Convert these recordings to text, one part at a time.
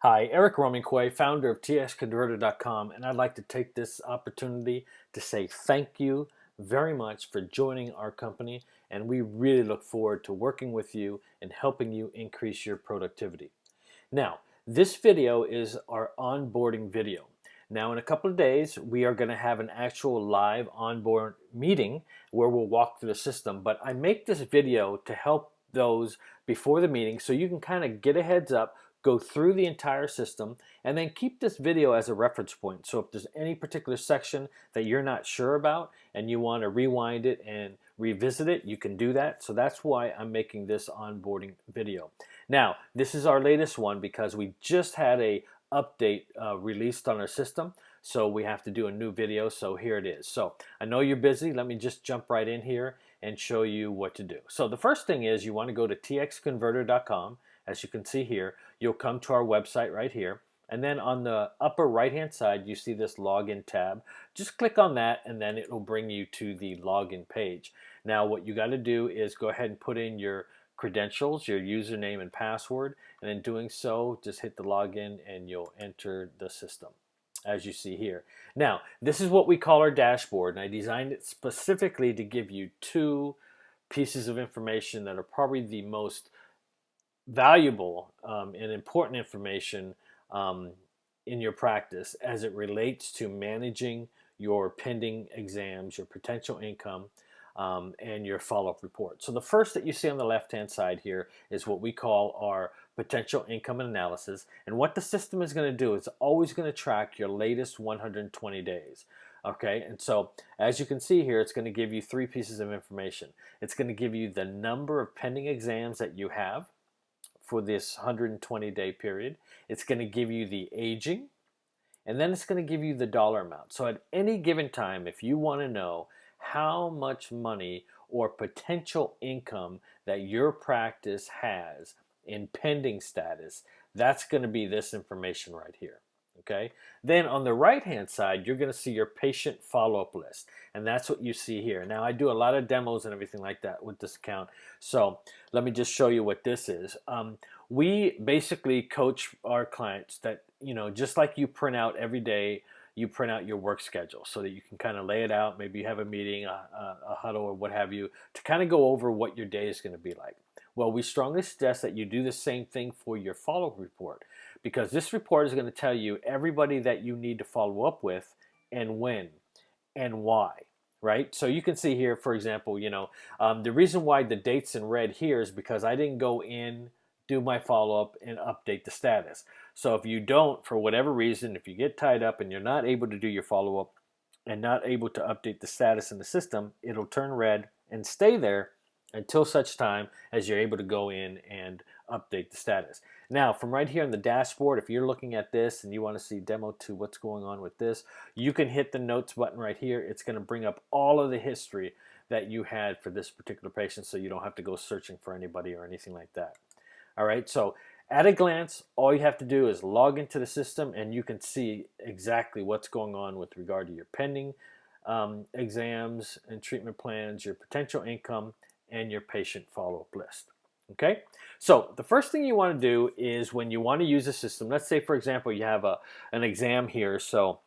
Hi, Eric Rominquay, founder of txconverter.com, and I'd like to take this opportunity to say thank you very much for joining our company, and we really look forward to working with you and helping you increase your productivity. Now, this video is our onboarding video. Now, in a couple of days, we are going to have an actual live onboard meeting where we'll walk through the system, but I make this video to help those before the meeting so you can kind of get a heads up, go through the entire system, and then keep this video as a reference point. So if there's any particular section that you're not sure about and you want to rewind it and revisit it, you can do that. So that's why I'm making this onboarding video. Now, this is our latest one because we just had a update released on our system, so we have to do a new video. So here it is. So I know you're busy. Let me just jump right in here and show you what to do. So the first thing is you want to go to txconverter.com. As you can see here, you'll come to our website right here, and then on the upper right hand side you see this login tab. Just click on that and then it will bring you to the login page. Now what you got to do is go ahead and put in your credentials, your username and password, and in doing so just hit the login and you'll enter the system as you see here. Now this is what we call our dashboard, and I designed it specifically to give you two pieces of information that are probably the most valuable and important information in your practice as it relates to managing your pending exams, your potential income, and your follow-up report. So the first that you see on the left-hand side here is what we call our potential income analysis. And what the system is going to do is always going to track your latest 120 days. Okay, and so as you can see here, it's going to give you three pieces of information. It's going to give you the number of pending exams that you have for this 120-day period. It's going to give you the aging, and then it's going to give you the dollar amount. So at any given time, if you want to know how much money or potential income that your practice has in pending status, that's going to be this information right here. Okay. Then on the right hand side, you're going to see your patient follow-up list, and that's what you see here. Now I do a lot of demos and everything like that with this account, so let me just show you what this is. We basically coach our clients that, just like you print out every day, you print out your work schedule so that you can kind of lay it out. Maybe you have a meeting, a huddle, or what have you, to kind of go over what your day is going to be like. Well, we strongly suggest that you do the same thing for your follow-up report, because this report is going to tell you everybody that you need to follow up with and when and why, right? So you can see here, for example, the reason why the date's in red here is because I didn't go in, do my follow-up, and update the status. So if you don't, for whatever reason, if you get tied up and you're not able to do your follow-up and not able to update the status in the system, it'll turn red and stay there until such time as you're able to go in and update the status. Now, from right here on the dashboard, if you're looking at this and you want to see demo to what's going on with this, you can hit the notes button right here. It's going to bring up all of the history that you had for this particular patient, so you don't have to go searching for anybody or anything like that. All right, so at a glance, all you have to do is log into the system and you can see exactly what's going on with regard to your pending exams and treatment plans, your potential income, and your patient follow-up list. Okay, so the first thing you want to do is when you want to use a system, let's say for example you have an exam here, so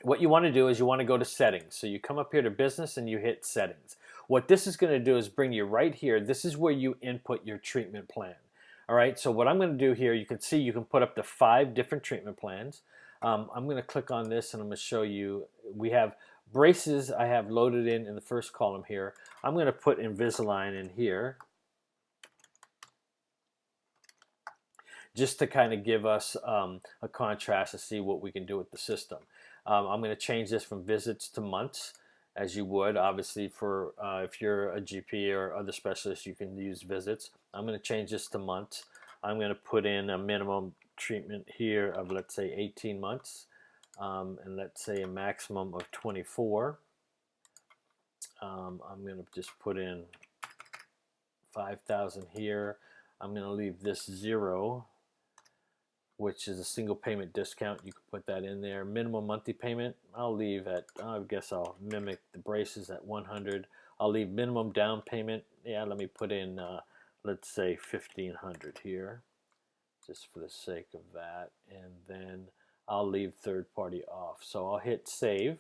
what you want to do is you want to go to settings. So you come up here to business and you hit settings. What this is going to do is bring you right here. This is where you input your treatment plan. All right, so what I'm going to do here, you can see you can put up to 5 different treatment plans. I'm going to click on this and I'm going to show you. We have braces I have loaded in the first column here. I'm going to put Invisalign in here just to kind of give us a contrast to see what we can do with the system. I'm going to change this from visits to months, as you would obviously for if you're a GP or other specialist, you can use visits. I'm going to change this to months. I'm going to put in a minimum treatment here of, let's say, 18 months, and let's say a maximum of 24. I'm going to just put in 5,000 here. I'm going to leave this 0, which is a single payment discount. You can put that in there. Minimum monthly payment, I'll leave at, I guess I'll mimic the braces at 100. I'll leave minimum down payment. Yeah, let me put in, let's say 1,500 here. just for the sake of that. And then I'll leave third party off. So I'll hit save.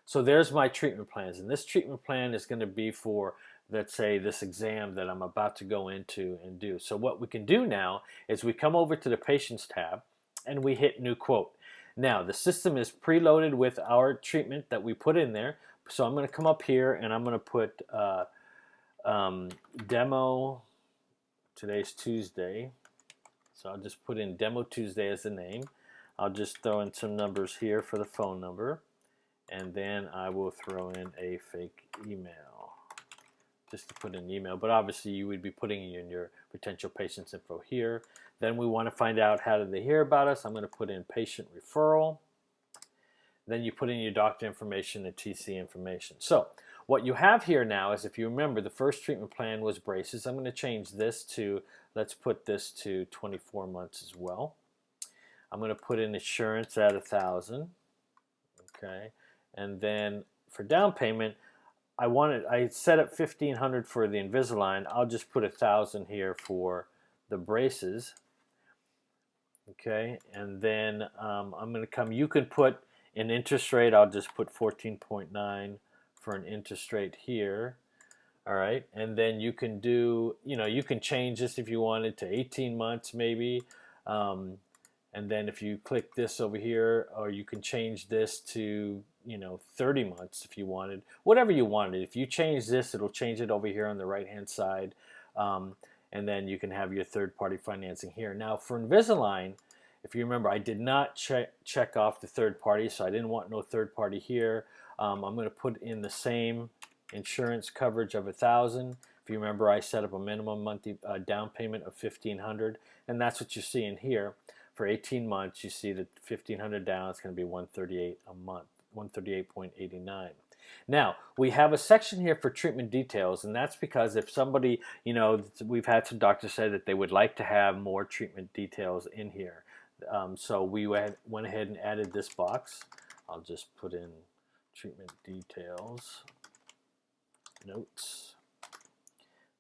So there's my treatment plans. And this treatment plan is going to be for, let's say, this exam that I'm about to go into and do. So what we can do now is we come over to the Patients tab and we hit New Quote. Now, the system is preloaded with our treatment that we put in there. So I'm going to come up here and I'm going to put demo, today's Tuesday. So I'll just put in Demo Tuesday as the name. I'll just throw in some numbers here for the phone number. And then I will throw in a fake email, just to put in an email. But obviously you would be putting in your potential patient's info here. Then we want to find out how did they hear about us. I'm going to put in patient referral. Then you put in your doctor information and TC information. So what you have here now is, if you remember, the first treatment plan was braces. I'm going to change this to, let's put this to 24 months as well. I'm going to put in insurance at $1,000. Okay. And then for down payment, I set up $1,500 for the Invisalign. I'll just put $1,000 here for the braces. Okay, and then I'm going to come. You can put an interest rate. I'll just put 14.9 for an interest rate here. All right, and then you can do, you can change this if you wanted to 18 months maybe. And then if you click this over here, or you can change this to 30 months if you wanted, whatever you wanted. If you change this, it'll change it over here on the right hand side, and then you can have your third-party financing here. Now for Invisalign, if you remember, I did not check off the third party, so I didn't want no third party here. I'm going to put in the same insurance coverage of $1,000. If you remember, I set up a minimum monthly down payment of $1,500, and that's what you see in here. For 18 months, you see that $1,500 down, it's going to be $138 a month, $138.89. Now, we have a section here for treatment details, and that's because if somebody, we've had some doctors say that they would like to have more treatment details in here. So we went ahead and added this box. I'll just put in treatment details, notes.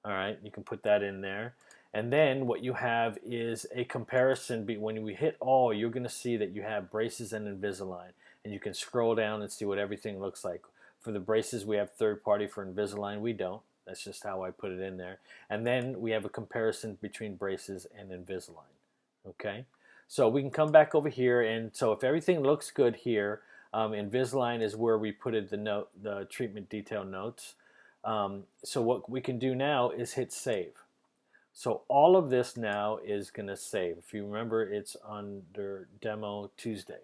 All right, you can put that in there. And then what you have is a comparison. When we hit all, you're going to see that you have braces and Invisalign. And you can scroll down and see what everything looks like. For the braces, we have third party. For Invisalign, we don't. That's just how I put it in there. And then we have a comparison between braces and Invisalign. Okay? So we can come back over here. And so if everything looks good here, Invisalign is where we put in the treatment detail notes. So what we can do now is hit save. So all of this now is going to save. If you remember, it's under Demo Tuesday.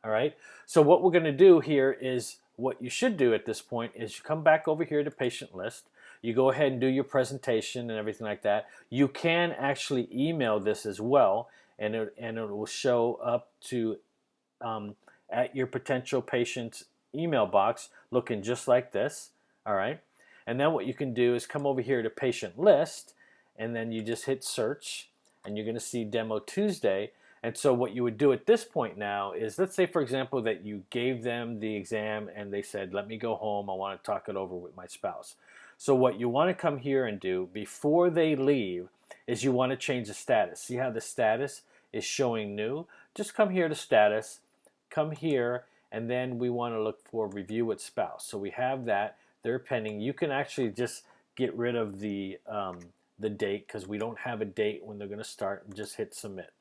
All right. So what we're going to do here is, what you should do at this point is you come back over here to patient list. You go ahead and do your presentation and everything like that. You can actually email this as well, and it will show up to at your potential patient's email box, looking just like this. All right. And then what you can do is come over here to patient list, and then you just hit search, and you're going to see Demo Tuesday. And so what you would do at this point now is, let's say, for example, that you gave them the exam and they said, let me go home, I want to talk it over with my spouse. So what you want to come here and do before they leave is you want to change the status. See how the status is showing new? Just come here to status, come here, and then we want to look for review with spouse. So we have that, they're pending. You can actually just get rid of the date, because we don't have a date when they're going to start, and just hit submit.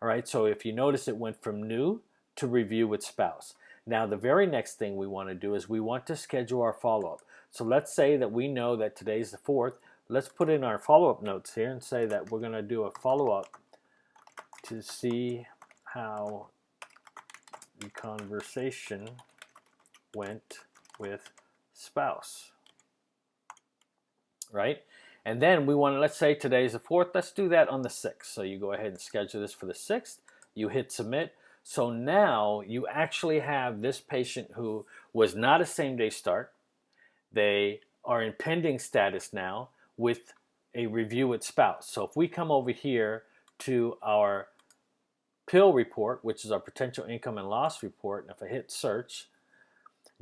All right, so if you notice, it went from new to review with spouse. Now the very next thing we want to do is we want to schedule our follow-up. So let's say that we know that today's the 4th. Let's put in our follow-up notes here and say that we're going to do a follow-up to see how the conversation went with spouse. Right? And then we want to, let's say today's the 4th, let's do that on the 6th. So you go ahead and schedule this for the 6th, you hit submit. So now you actually have this patient who was not a same-day start. They are in pending status now with a review with spouse. So if we come over here to our pill report, which is our potential income and loss report, and if I hit search,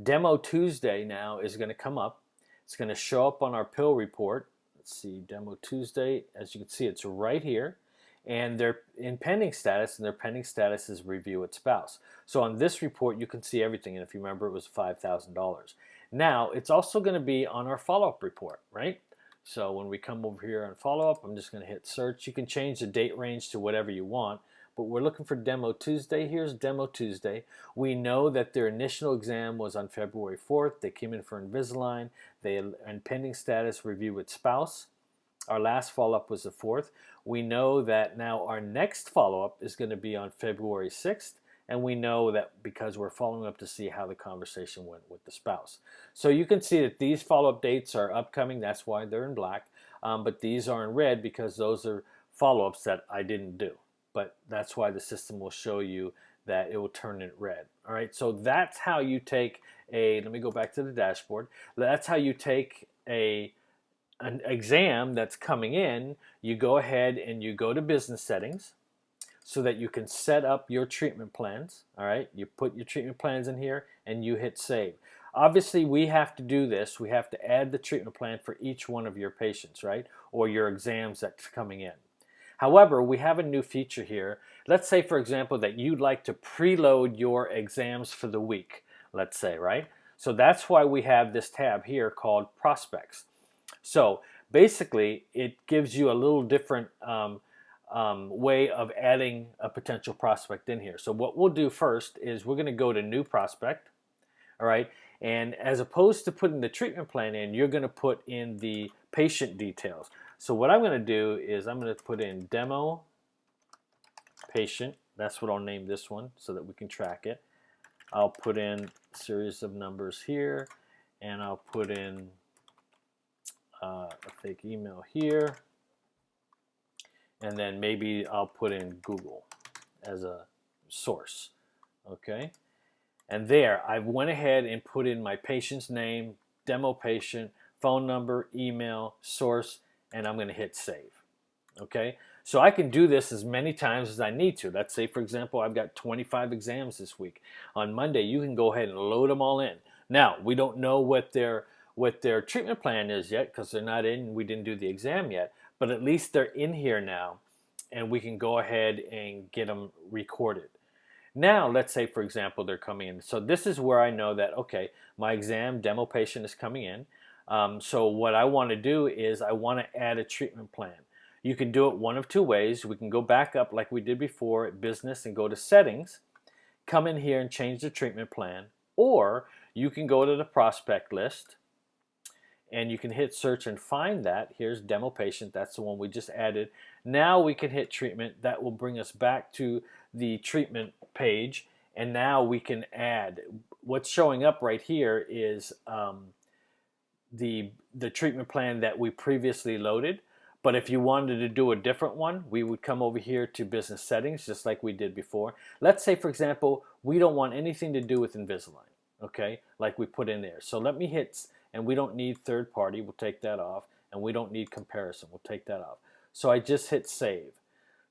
Demo Tuesday now is going to come up. It's going to show up on our pill report. Let's see, Demo Tuesday. As you can see, it's right here. and they're in pending status, and their pending status is review with spouse. So on this report, you can see everything, and if you remember, it was $5,000. Now, it's also going to be on our follow-up report, right? So when we come over here on follow-up, I'm just going to hit search. You can change the date range to whatever you want, but we're looking for Demo Tuesday. Here's Demo Tuesday. We know that their initial exam was on February 4th. They came in for Invisalign. They in pending status review with spouse. Our last follow-up was the 4th. We know that now our next follow-up is going to be on February 6th, and we know that because we're following up to see how the conversation went with the spouse. So you can see that these follow-up dates are upcoming. That's why they're in black, but these are in red because those are follow-ups that I didn't do. But that's why the system will show you that it will turn it red. All right, so that's how you take let me go back to the dashboard. That's how you take an exam that's coming in. You go ahead and you go to business settings so that you can set up your treatment plans. All right, you put your treatment plans in here and you hit save. Obviously, we have to do this. We have to add the treatment plan for each one of your patients, right? Or your exams that's coming in. However, we have a new feature here. Let's say, for example, that you'd like to preload your exams for the week, let's say, right? So that's why we have this tab here called Prospects. So basically, it gives you a little different way of adding a potential prospect in here. So what we'll do first is we're going to go to New Prospect, all right? And as opposed to putting the treatment plan in, you're going to put in the patient details. So what I'm going to do is I'm going to put in Demo Patient. That's what I'll name this one so that we can track it. I'll put in a series of numbers here, and I'll put in a fake email here, and then maybe I'll put in Google as a source. Okay, and there I went ahead and put in my patient's name, demo patient, phone number, email, source, and I'm going to hit save. Okay, so I can do this as many times as I need to. Let's say, for example, I've got 25 exams this week. On Monday, you can go ahead and load them all in. Now, we don't know what their treatment plan is yet because they're not in. We didn't do the exam yet, but at least they're in here now, and we can go ahead and get them recorded. Now, let's say, for example, they're coming in. So this is where I know that, okay, my exam demo patient is coming in. So what I want to do is I want to add a treatment plan. You can do it one of two ways. We can go back up like we did before at business and go to settings, come in here and change the treatment plan, or you can go to the prospect list and you can hit search and find that. Here's demo patient. That's the one we just added. Now we can hit treatment. That will bring us back to the treatment page, and now we can add. What's showing up right here is the treatment plan that we previously loaded. But if you wanted to do a different one, we would come over here to business settings, just like we did before. Let's say, for example, we don't want anything to do with Invisalign, okay, like we put in there. So let me hit, and we don't need third party, we'll take that off, and we don't need comparison, we'll take that off. So I just hit save.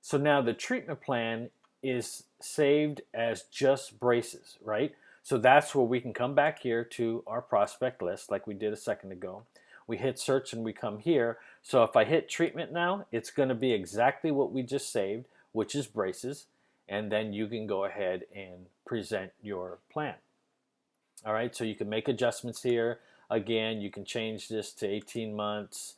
So now the treatment plan is saved as just braces, right? So that's where we can come back here to our prospect list like we did a second ago. We hit search and we come here. So if I hit treatment now, it's going to be exactly what we just saved, which is braces. And then you can go ahead and present your plan. All right, so you can make adjustments here. Again, you can change this to 18 months.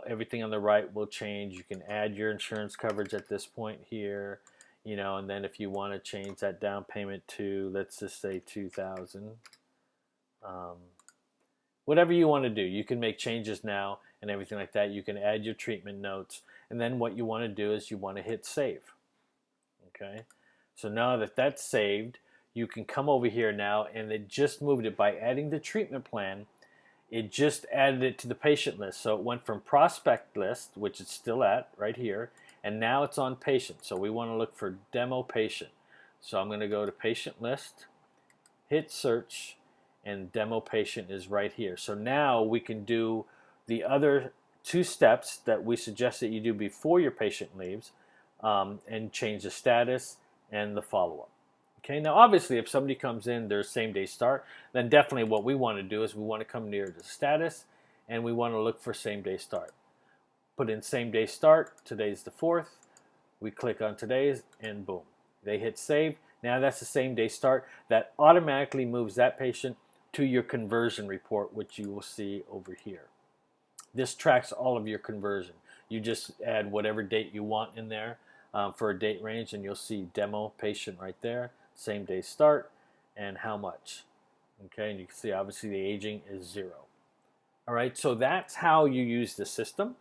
Everything on the right will change. You can add your insurance coverage at this point here, you know, and then if you want to change that down payment to, let's just say 2,000. Whatever you want to do, you can make changes now and everything like that. You can add your treatment notes, and then what you want to do is you want to hit save. Okay, so now that that's saved, you can come over here now, and it just moved it by adding the treatment plan. It just added it to the patient list. So it went from prospect list, which it's still at right here, and now it's on patient. So we want to look for demo patient. So I'm going to go to patient list, hit search, and demo patient is right here. So now we can do the other two steps that we suggest that you do before your patient leaves, and change the status and the follow-up. Okay, now obviously if somebody comes in, their same day start, then definitely what we want to do is we want to come near the status and we want to look for same day start. Put in same day start, today's the 4th, We click on today's, and boom, they hit save. Now that's the same day start. That automatically moves that patient to your conversion report, which you will see over here. This tracks all of your conversion. You just add whatever date you want in there for a date range, and you'll see demo patient right there, same day start, and how much. Okay, and you can see obviously the aging is 0. All right, so that's how you use the system.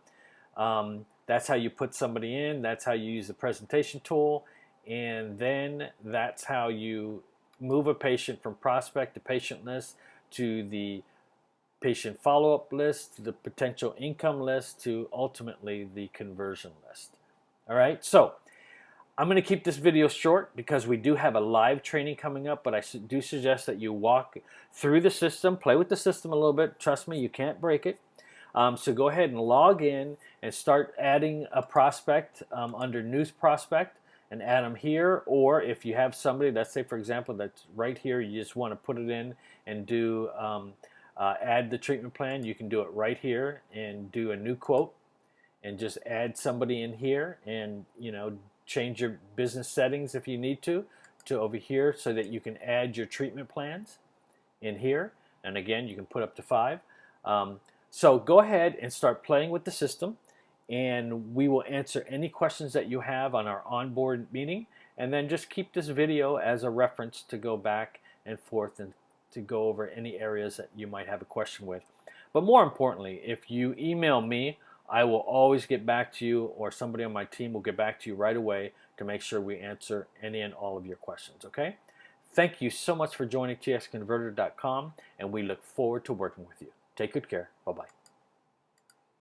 That's how you put somebody in. That's how you use the presentation tool. And then that's how you move a patient from prospect to patient list to the patient follow-up list to the potential income list to ultimately the conversion list. All right, so I'm going to keep this video short because we do have a live training coming up, but I do suggest that you walk through the system, play with the system a little bit. Trust me, you can't break it. So go ahead and log in and start adding a prospect under News Prospect and add them here. Or if you have somebody, let's say for example, that's right here, you just want to put it in and do add the treatment plan, you can do it right here and do a new quote and just add somebody in here and change your business settings if you need to over here so that you can add your treatment plans in here. And again, you can put up to 5. So go ahead and start playing with the system, and we will answer any questions that you have on our onboard meeting, and then just keep this video as a reference to go back and forth and to go over any areas that you might have a question with. But more importantly, if you email me, I will always get back to you, or somebody on my team will get back to you right away to make sure we answer any and all of your questions, okay? Thank you so much for joining tsconverter.com, and we look forward to working with you. Take good care. Bye-bye.